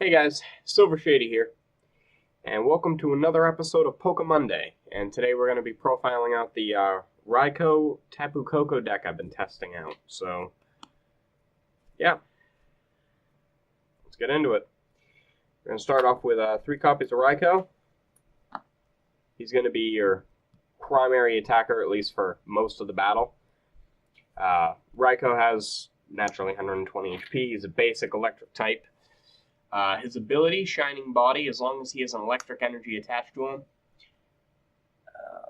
Hey guys, Silver Shady here, and welcome to another episode of Pokemonday. And today we're going to be profiling out the Raikou Tapu Koko deck I've been testing out. So, yeah, let's get into it. We're going to start off with 3 copies of Raikou. He's going to be your primary attacker, at least for most of the battle. Raikou has naturally 120 HP. He's a basic electric type. His ability, Shining Body, as long as he has an electric energy attached to him.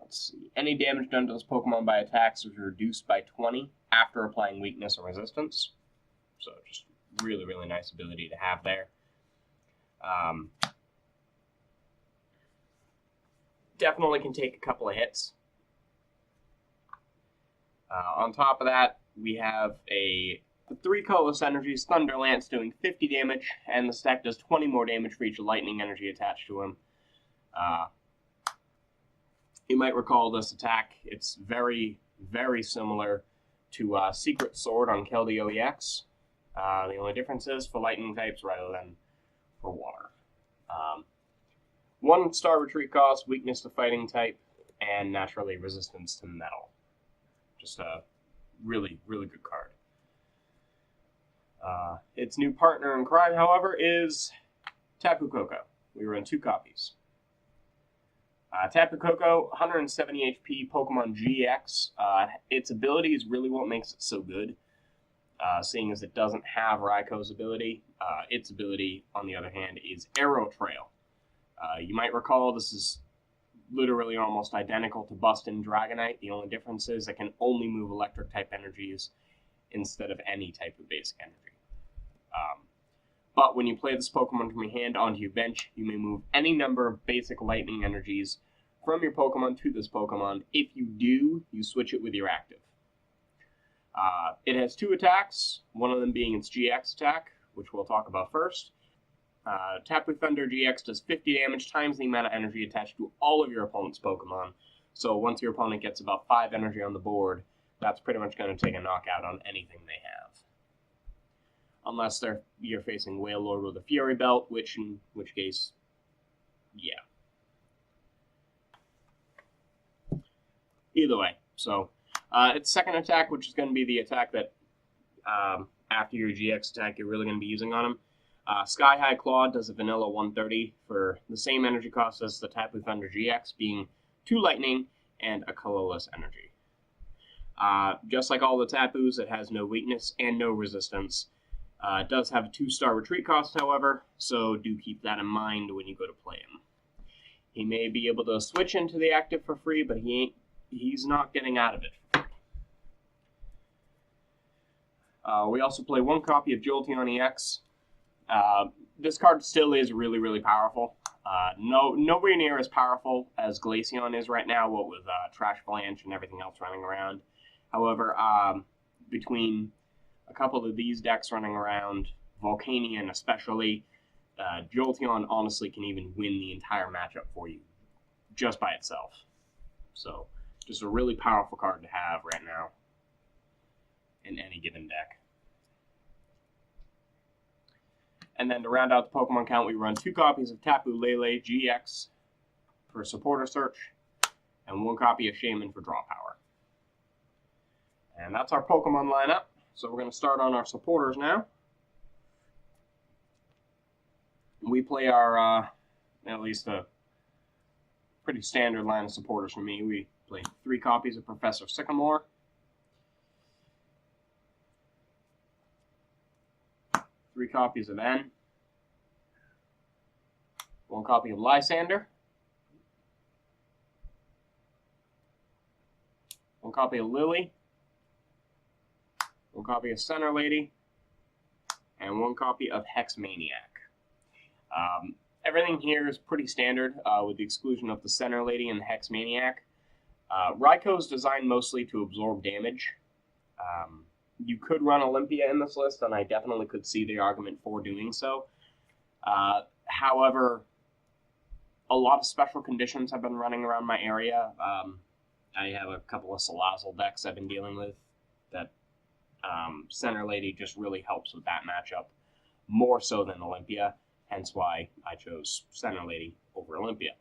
Let's see. Any damage done to this Pokemon by attacks is reduced by 20 after applying weakness or resistance. So just really, really nice ability to have there. Definitely can take a couple of hits. On top of that, we have a 3 colorless energies, Thunder Lance doing 50 damage, and the stack does 20 more damage for each lightning energy attached to him. You might recall this attack. It's very, very similar to Secret Sword on Keldeo EX. The only difference is for lightning types rather than for water. 1 star retreat cost, weakness to fighting type, and naturally resistance to metal. Just a really, really good card. Its new partner in crime, however, is Tapu Koko. We run 2 copies. Tapu Koko, 170 HP Pokemon GX. Its ability is really what makes it so good, seeing as it doesn't have Raikou's ability. Its ability, on the other hand, is Arrow Trail. You might recall this is literally almost identical to Bustin' Dragonite. The only difference is it can only move electric-type energies instead of any type of basic energy. But when you play this Pokemon from your hand onto your bench, you may move any number of basic lightning energies from your Pokemon to this Pokemon. If you do, you switch it with your active. It has 2 attacks, one of them being its GX attack, which we'll talk about first. Tapu Thunder GX does 50 damage times the amount of energy attached to all of your opponent's Pokemon. So once your opponent gets about 5 energy on the board, that's pretty much going to take a knockout on anything they have. Unless you're facing Wailord with a Fury Belt, in which case, yeah. Either way, so its second attack, which is going to be the attack that after your GX attack you're really going to be using on him. Sky High Claw does a vanilla 130 for the same energy cost as the Tapu Thunder GX, being 2 lightning and a colorless energy. Just like all the Tapus, it has no weakness and no resistance. It does have a 2-star retreat cost, however, so do keep that in mind when you go to play him. He may be able to switch into the active for free, but he's not getting out of it for free. We also play 1 copy of Jolteon EX. This card still is really, really powerful. Nowhere near as powerful as Glaceon is right now, what with Trash Avalanche and everything else running around. However, between a couple of these decks running around, Volcanion especially, Jolteon honestly can even win the entire matchup for you just by itself. So, just a really powerful card to have right now in any given deck. And then to round out the Pokemon count, we run 2 copies of Tapu Lele GX for Supporter Search, and 1 copy of Shaman for Draw Power. And that's our Pokemon lineup. So we're going to start on our supporters now. We play our, at least a pretty standard line of supporters for me. We play 3 copies of Professor Sycamore, 3 copies of N, 1 copy of Lysander, 1 copy of Lily, 1 copy of Center Lady, and 1 copy of Hex Maniac. Everything here is pretty standard, with the exclusion of the Center Lady and the Hex Maniac. Raikou is designed mostly to absorb damage. You could run Olympia in this list, and I definitely could see the argument for doing so. However, a lot of special conditions have been running around my area. I have a couple of Salazzle decks I've been dealing with that Center Lady just really helps with that matchup, more so than Olympia. hence why I chose Center Lady over Olympia.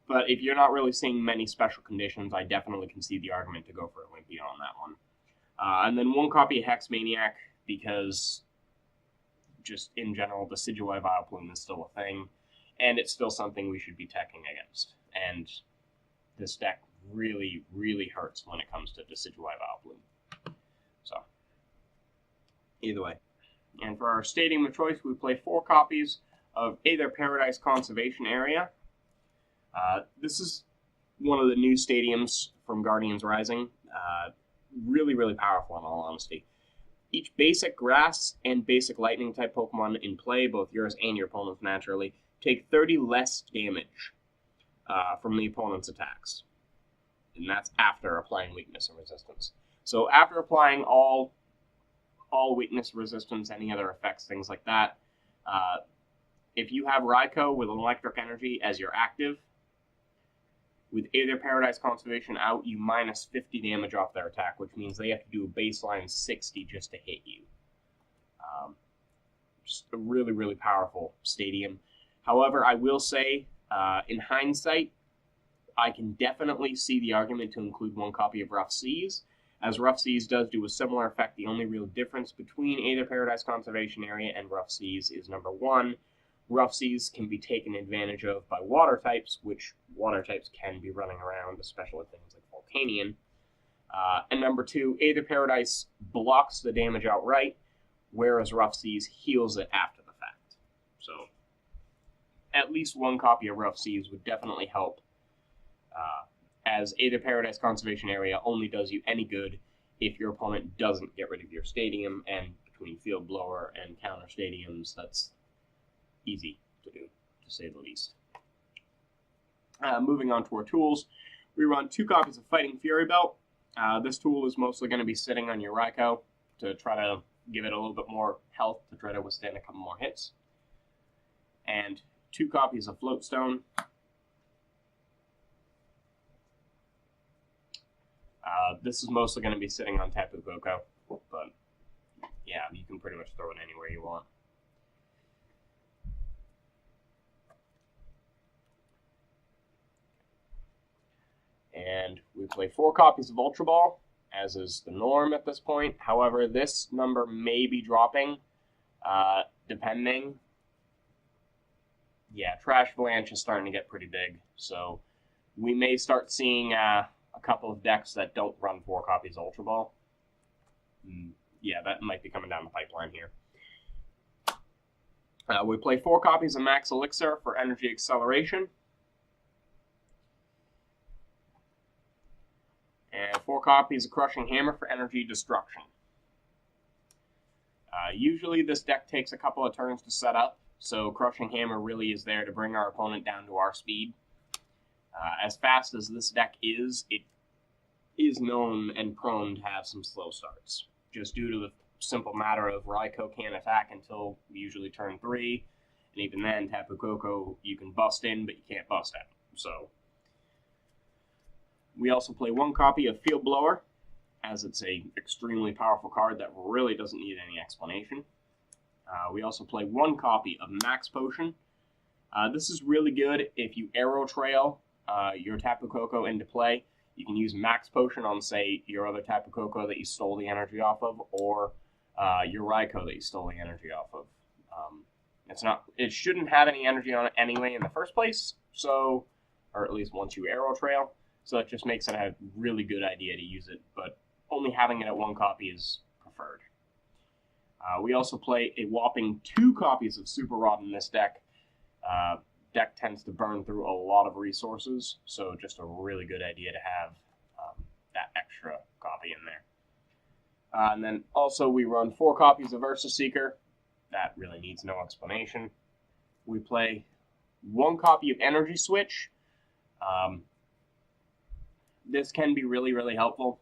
But if you're not really seeing many special conditions, I definitely can see the argument to go for Olympia on that one. And then 1 copy of Hex Maniac, because just in general, the Decidueye Vileplume is still a thing, and it's still something we should be teching against. And this deck really, really hurts when it comes to Decidueye Vileplume. So, either way. And for our stadium of choice, we play 4 copies of Aether Paradise Conservation Area. This is one of the new stadiums from Guardians Rising. Really, really powerful in all honesty. Each basic grass and basic lightning type Pokemon in play, both yours and your opponent's naturally, take 30 less damage from the opponent's attacks. And that's after applying weakness and resistance. So after applying all weakness, resistance, any other effects, things like that, if you have Raikou with electric energy as your active, with Aether Paradise Conservation out, you minus 50 damage off their attack, which means they have to do a baseline 60 just to hit you. Just a really, really powerful stadium. However, I will say, in hindsight, I can definitely see the argument to include 1 copy of Rough Seas, as Rough Seas does do a similar effect. The only real difference between Aether Paradise Conservation Area and Rough Seas is, number 1, Rough Seas can be taken advantage of by water types, which water types can be running around, especially things like Volcanion. And number 2, Aether Paradise blocks the damage outright, whereas Rough Seas heals it after the fact. So, at least 1 copy of Rough Seas would definitely help, as Aether Paradise Conservation Area only does you any good if your opponent doesn't get rid of your stadium, and between Field Blower and counter stadiums, that's easy to do, to say the least. Moving on to our tools, we run 2 copies of Fighting Fury Belt. This tool is mostly going to be sitting on your Raikou to try to give it a little bit more health to try to withstand a couple more hits. And 2 copies of Floatstone. This is mostly going to be sitting on Tapu Koko, but yeah, you can pretty much throw it anywhere you want. And we play 4 copies of Ultra Ball, as is the norm at this point. However, this number may be dropping, depending. Yeah, Trash Avalanche is starting to get pretty big, so we may start seeing a couple of decks that don't run 4 copies of Ultra Ball. Yeah, that might be coming down the pipeline here. We play 4 copies of Max Elixir for Energy Acceleration. And 4 copies of Crushing Hammer for Energy Destruction. Usually this deck takes a couple of turns to set up, so Crushing Hammer really is there to bring our opponent down to our speed. As fast as this deck is, it is known and prone to have some slow starts, just due to the simple matter of Raikou can't attack until usually turn 3, and even then, Tapu Koko, you can bust in, but you can't bust out. So, we also play 1 copy of Field Blower, as it's a extremely powerful card that really doesn't need any explanation. We also play 1 copy of Max Potion. This is really good if you arrow trail your Tapu Koko into play. You can use Max Potion on, say, your other Tapu Koko that you stole the energy off of, or your Raikou that you stole the energy off of. It shouldn't have any energy on it anyway in the first place, so, or at least once you arrow trail, so it just makes it a really good idea to use it, but only having it at 1 copy is preferred. We also play a whopping 2 copies of Super Rod in this deck. Deck tends to burn through a lot of resources, so just a really good idea to have that extra copy in there. And then also we run 4 copies of Ursa Seeker. That really needs no explanation. We play 1 copy of Energy Switch. This can be really, really helpful.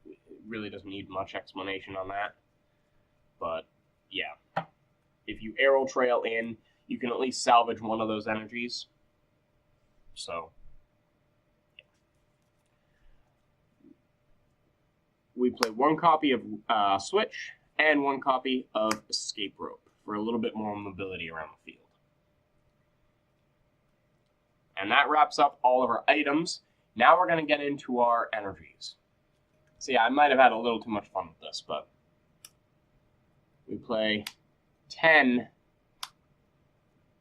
It really doesn't need much explanation on that. But, yeah. If you arrow trail in, you can at least salvage 1 of those energies. So, yeah. We play 1 copy of Switch, and 1 copy of Escape Rope for a little bit more mobility around the field. And that wraps up all of our items. Now we're going to get into our energies. So yeah, I might have had a little too much fun with this, but we play 10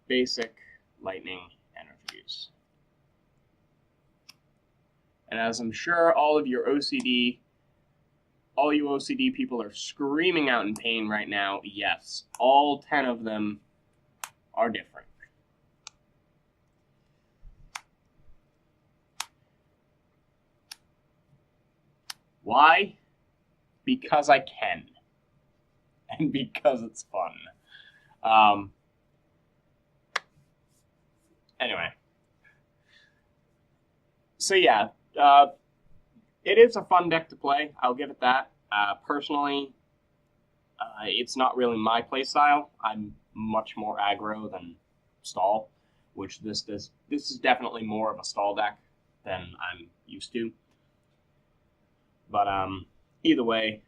basic lightning energies. And as I'm sure all you OCD people are screaming out in pain right now, yes, all 10 of them are different. Why? Because I can. And because it's fun. Anyway. So yeah, it is a fun deck to play, I'll give it that. Personally, it's not really my playstyle. I'm much more aggro than stall, which this is definitely more of a stall deck than I'm used to. But either way,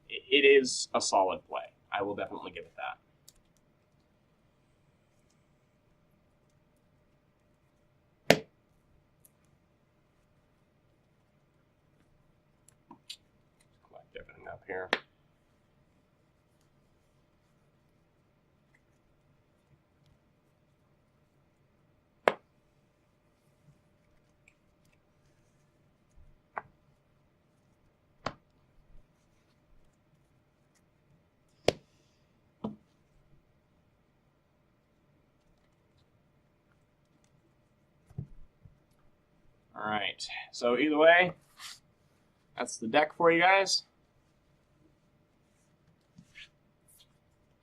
it is a solid play. I will definitely give it that. Collect everything up here. Alright, so either way, that's the deck for you guys.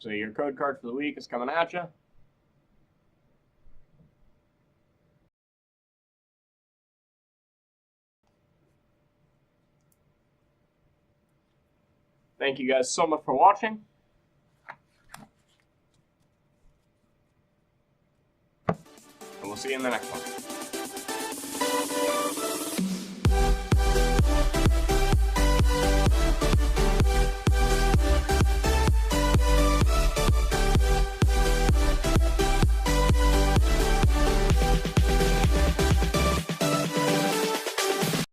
So your code card for the week is coming at you. Thank you guys so much for watching. And we'll see you in the next one.